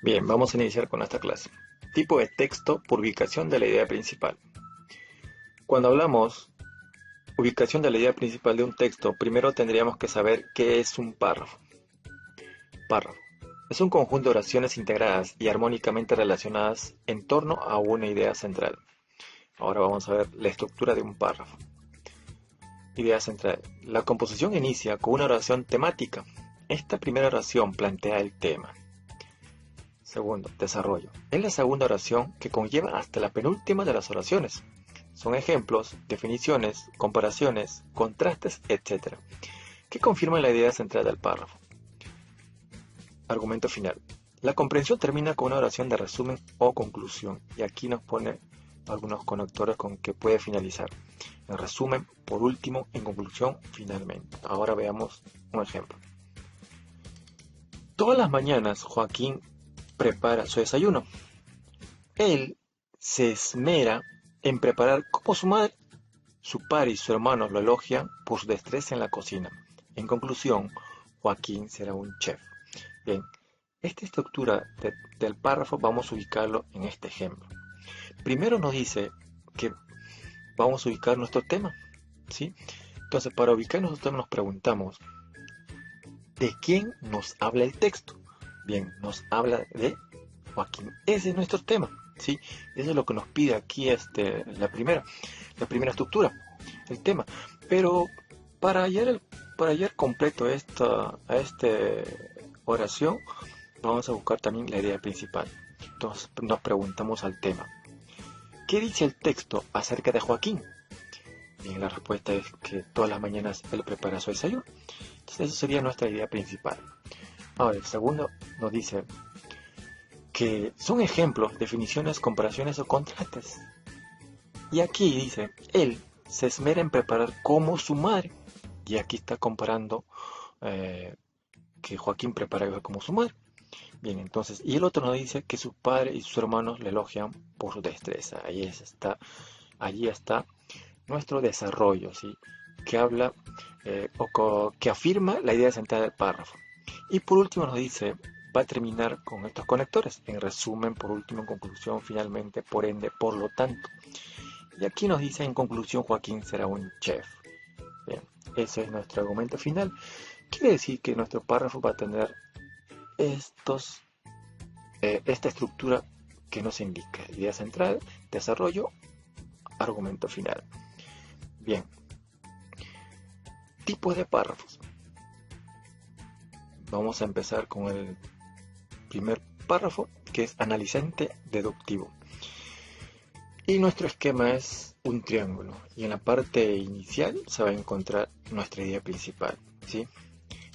Bien, vamos a iniciar con esta clase. Tipo de texto por ubicación de la idea principal. Cuando hablamos ubicación de la idea principal de un texto, primero tendríamos que saber qué es un párrafo. Párrafo. Es un conjunto de oraciones integradas y armónicamente relacionadas en torno a una idea central. Ahora vamos a ver la estructura de un párrafo. Idea central. La composición inicia con una oración temática. Esta primera oración plantea el tema. Segundo, desarrollo. Es la segunda oración que conlleva hasta la penúltima de las oraciones. Son ejemplos, definiciones, comparaciones, contrastes, etc., que confirman la idea central del párrafo. Argumento final. La comprensión termina con una oración de resumen o conclusión, y aquí nos pone algunos conectores con que puede finalizar. En resumen, por último, en conclusión, finalmente. Ahora veamos un ejemplo. Todas las mañanas Joaquín prepara su desayuno. Él se esmera en preparar como su madre. Su padre y su hermano lo elogian por su destreza en la cocina. En conclusión, Joaquín será un chef. Bien, esta estructura del párrafo vamos a ubicarlo en este ejemplo. Primero nos dice que vamos a ubicar nuestro tema, ¿sí? Entonces, para ubicar nuestro tema nos preguntamos, ¿de quién nos habla el texto? Bien, nos habla de Joaquín. Ese es nuestro tema, ¿sí? Eso es lo que nos pide aquí la primera estructura, el tema. Pero para hallar completo esta oración, vamos a buscar también la idea principal. Entonces nos preguntamos al tema. ¿Qué dice el texto acerca de Joaquín? Bien, la respuesta es que todas las mañanas él prepara su desayuno. Entonces esa sería nuestra idea principal. Ahora, el segundo nos dice que son ejemplos, definiciones, comparaciones o contrastes. Y aquí dice, él se esmera en preparar como su madre. Y aquí está comparando que Joaquín prepara como su madre. Bien, entonces, y el otro nos dice que su padre y sus hermanos le elogian por su destreza. Allí está nuestro desarrollo, ¿sí? Que habla que afirma la idea central del párrafo. Y por último nos dice, va a terminar con estos conectores. En resumen, por último, en conclusión, finalmente, por ende, por lo tanto. Y aquí nos dice, en conclusión, Joaquín será un chef. Bien, ese es nuestro argumento final. Quiere decir que nuestro párrafo va a tener esta estructura que nos indica: idea central, desarrollo, argumento final. Bien, tipos de párrafos. Vamos a empezar con el primer párrafo, que es analizante deductivo. Y nuestro esquema es un triángulo, y en la parte inicial se va a encontrar nuestra idea principal, ¿sí?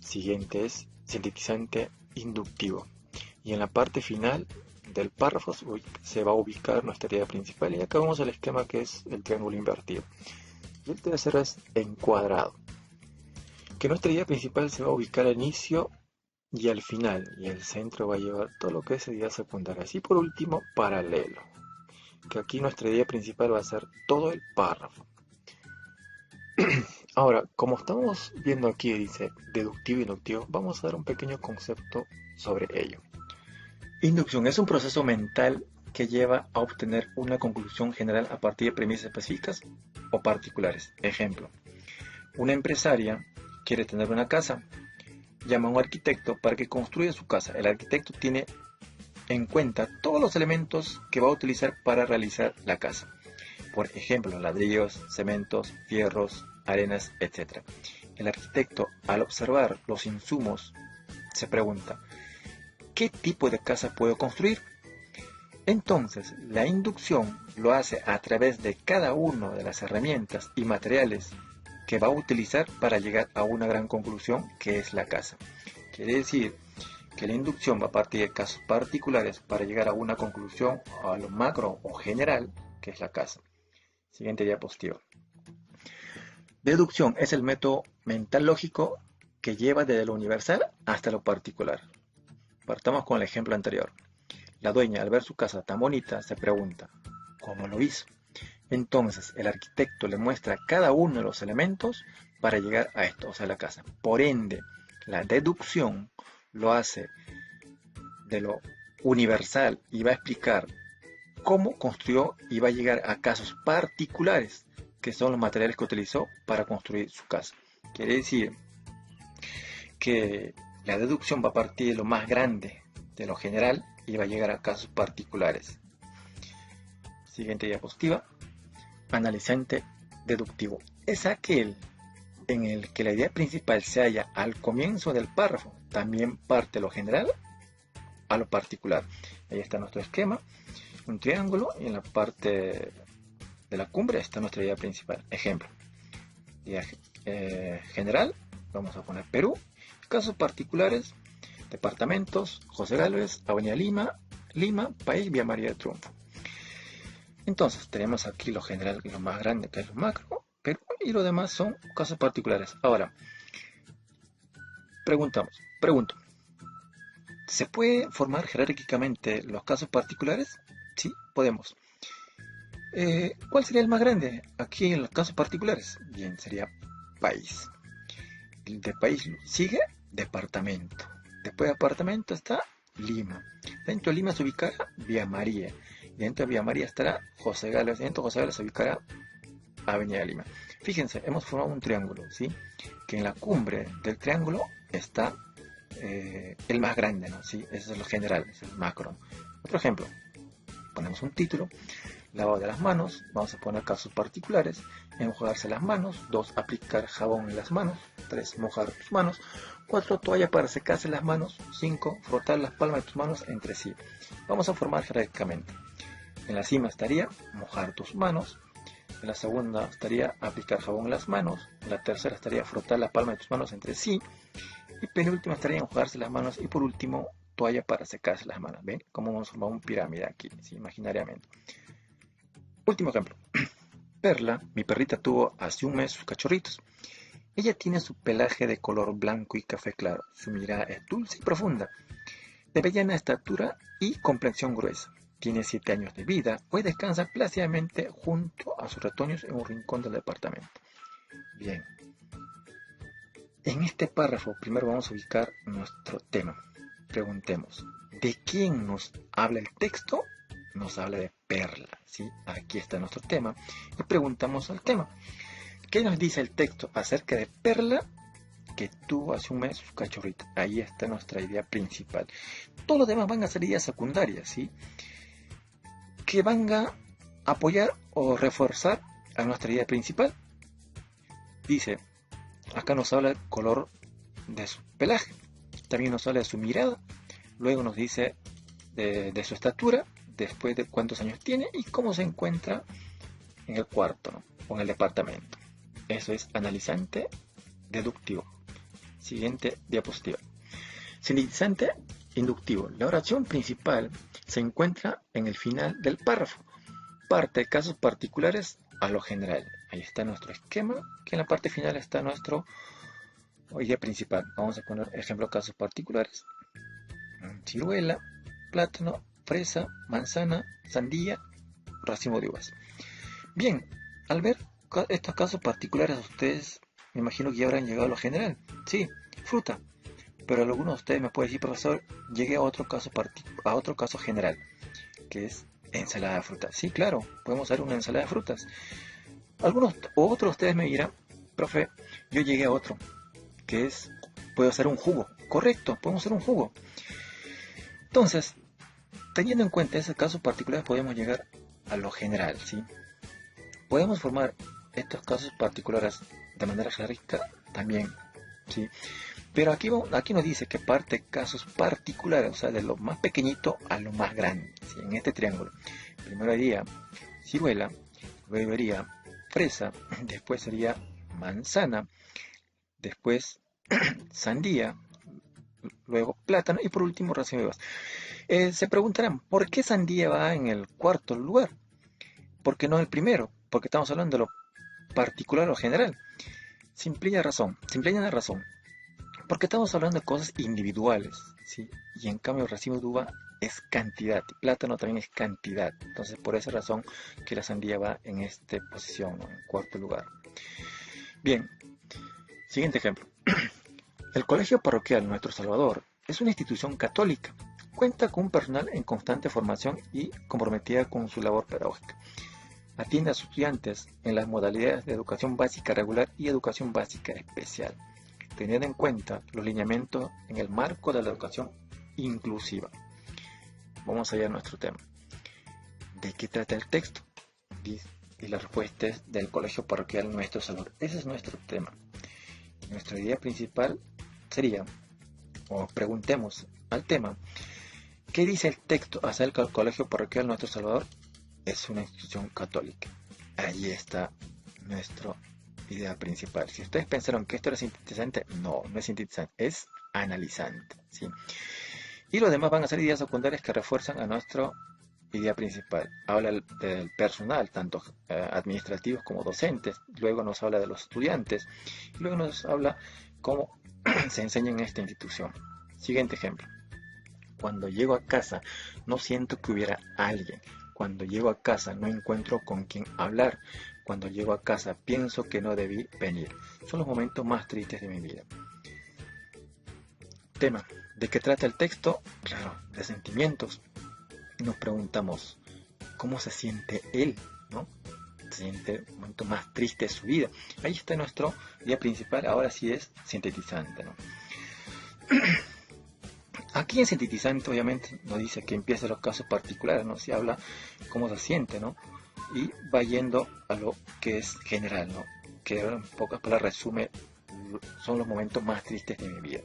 Siguiente es sintetizante inductivo, y en la parte final del párrafo se va a ubicar nuestra idea principal, y acá vemos el esquema que es el triángulo invertido. Y el tercero es encuadrado, que nuestra idea principal se va a ubicar al inicio y al final, y el centro va a llevar todo lo que es idea secundaria. Y por último, paralelo, que aquí nuestra idea principal va a ser todo el párrafo. Ahora, como estamos viendo aquí, dice deductivo e inductivo, vamos a dar un pequeño concepto sobre ello. Inducción es un proceso mental que lleva a obtener una conclusión general a partir de premisas específicas o particulares. Ejemplo, una empresaria quiere tener una casa, llama a un arquitecto para que construya su casa. El arquitecto tiene en cuenta todos los elementos que va a utilizar para realizar la casa. Por ejemplo, ladrillos, cementos, fierros, arenas, etc. El arquitecto, al observar los insumos, se pregunta, ¿qué tipo de casa puedo construir? Entonces, la inducción lo hace a través de cada una de las herramientas y materiales que va a utilizar para llegar a una gran conclusión, que es la casa. Quiere decir que la inducción va a partir de casos particulares para llegar a una conclusión, a lo macro o general, que es la casa. Siguiente diapositiva. Deducción es el método mental lógico que lleva desde lo universal hasta lo particular. Partamos con el ejemplo anterior. La dueña, al ver su casa tan bonita, se pregunta, ¿cómo lo hizo? Entonces, el arquitecto le muestra cada uno de los elementos para llegar a esto, o sea, la casa. Por ende, la deducción lo hace de lo universal y va a explicar cómo construyó y va a llegar a casos particulares, que son los materiales que utilizó para construir su casa. Quiere decir que la deducción va a partir de lo más grande, de lo general, y va a llegar a casos particulares. Siguiente diapositiva. Analizante deductivo. Es aquel en el que la idea principal se halla al comienzo del párrafo. También parte de lo general a lo particular. Ahí está nuestro esquema. Un triángulo y en la parte de la cumbre está nuestra idea principal. Ejemplo. Idea general. Vamos a poner Perú. Casos particulares. Departamentos. José Gálvez. Avenida Lima. Lima. País. Vía María de Triunfo. Entonces tenemos aquí lo general y lo más grande, que es lo macro, Perú, y lo demás son casos particulares. Ahora, pregunto, ¿se puede formar jerárquicamente los casos particulares? Sí, podemos. ¿Cuál sería el más grande aquí en los casos particulares? Bien, sería país. El de país sigue departamento. Después de departamento está Lima. Dentro de Lima se ubicará Vía María. Dentro de Vía María estará José Gálvez. Dentro de José Gálvez se ubicará Avenida Lima. Fíjense, hemos formado un triángulo, ¿sí? Que en la cumbre del triángulo está el más grande, ¿no? ¿Sí? Eso es lo general, es el macro. Otro ejemplo, ponemos un título, lavado de las manos, vamos a poner casos particulares, enjuagarse las manos, 2, aplicar jabón en las manos, 3, mojar tus manos, 4, toalla para secarse las manos, 5, frotar las palmas de tus manos entre sí. Vamos a formar jerárquicamente. En la cima estaría mojar tus manos, en la segunda estaría aplicar jabón en las manos, en la tercera estaría frotar la palma de tus manos entre sí, y penúltima estaría enjuagarse las manos, y por último, toalla para secarse las manos. ¿Ven cómo hemos formado una pirámide aquí, ¿sí? Imaginariamente? Último ejemplo. Perla, mi perrita, tuvo hace un mes sus cachorritos. Ella tiene su pelaje de color blanco y café claro, su mirada es dulce y profunda, de mediana estatura y complexión gruesa. Tiene 7 años de vida. Hoy descansa plácidamente junto a sus retoños en un rincón del departamento. Bien. En este párrafo primero vamos a ubicar nuestro tema. Preguntemos, ¿de quién nos habla el texto? Nos habla de Perla, ¿sí? Aquí está nuestro tema. Y preguntamos al tema. ¿Qué nos dice el texto acerca de Perla que tuvo hace un mes su cachorrito? Ahí está nuestra idea principal. Todos los demás van a ser ideas secundarias, ¿sí? Que van a apoyar o reforzar a nuestra idea principal. Dice, acá nos habla del color de su pelaje, también nos habla de su mirada, luego nos dice de su estatura, después de cuántos años tiene y cómo se encuentra en el cuarto, ¿no? O en el departamento. Eso es analizante deductivo. Siguiente diapositiva. Sintetizante inductivo. La oración principal se encuentra en el final del párrafo. Parte de casos particulares a lo general. Ahí está nuestro esquema, que en la parte final está nuestro idea principal. Vamos a poner ejemplo casos particulares. Ciruela, plátano, fresa, manzana, sandía, racimo de uvas. Bien, al ver estos casos particulares, ustedes me imagino que ya habrán llegado a lo general. Sí, fruta. Pero algunos de ustedes me pueden decir, profesor, llegué a otro caso general, que es ensalada de frutas. Sí, claro, podemos hacer una ensalada de frutas. Algunos o otros de ustedes me dirán, profe, yo llegué a otro, que es, puedo hacer un jugo. Correcto, podemos hacer un jugo. Entonces, teniendo en cuenta esos casos particulares, podemos llegar a lo general, ¿sí? Podemos formar estos casos particulares de manera jerárquica también, ¿sí? Pero aquí nos dice que parte casos particulares, o sea, de lo más pequeñito a lo más grande, ¿sí? En este triángulo. Primero iría ciruela, luego iría fresa, después sería manzana, después sandía, luego plátano y por último racimo de uvas. Se preguntarán, ¿por qué sandía va en el cuarto lugar? ¿Por qué no el primero? Porque estamos hablando de lo particular o general. Simple y razón. Porque estamos hablando de cosas individuales, ¿sí? Y en cambio el racimo de uva es cantidad, plátano también es cantidad. Entonces por esa razón que la sandía va en esta posición, ¿no? En cuarto lugar. Bien, siguiente ejemplo. El Colegio Parroquial Nuestro Salvador es una institución católica Cuenta con un personal en constante formación y comprometida con su labor pedagógica. Atiende a sus estudiantes en las modalidades de educación básica regular y educación básica especial, teniendo en cuenta los lineamientos en el marco de la educación inclusiva. Vamos allá a nuestro tema. ¿De qué trata el texto? Y la respuesta es del Colegio Parroquial Nuestro Salvador. Ese es nuestro tema. Nuestra idea principal sería, o preguntemos al tema, ¿qué dice el texto acerca del Colegio Parroquial Nuestro Salvador? Es una institución católica. Ahí está nuestra idea principal. Si ustedes pensaron que esto era sintetizante, no, no es sintetizante, es analizante, ¿sí? Y los demás van a ser ideas secundarias que refuerzan a nuestra idea principal. Habla del personal, tanto administrativos como docentes. Luego nos habla de los estudiantes. Y luego nos habla cómo se enseña en esta institución. Siguiente ejemplo. Cuando llego a casa no siento que hubiera alguien. Cuando llego a casa no encuentro con quién hablar. Cuando llego a casa pienso que no debí venir. Son los momentos más tristes de mi vida. Tema. ¿De qué trata el texto? Claro, de sentimientos. Nos preguntamos, ¿cómo se siente él? ¿No? Se siente el momento más triste de su vida. Ahí está nuestro idea principal. Ahora sí es sintetizante, ¿no? Aquí en sintetizante obviamente nos dice que empieza los casos particulares, ¿no? Se habla cómo se siente, ¿no? Y va yendo a lo que es general, ¿no? Que en pocas palabras resume, son los momentos más tristes de mi vida.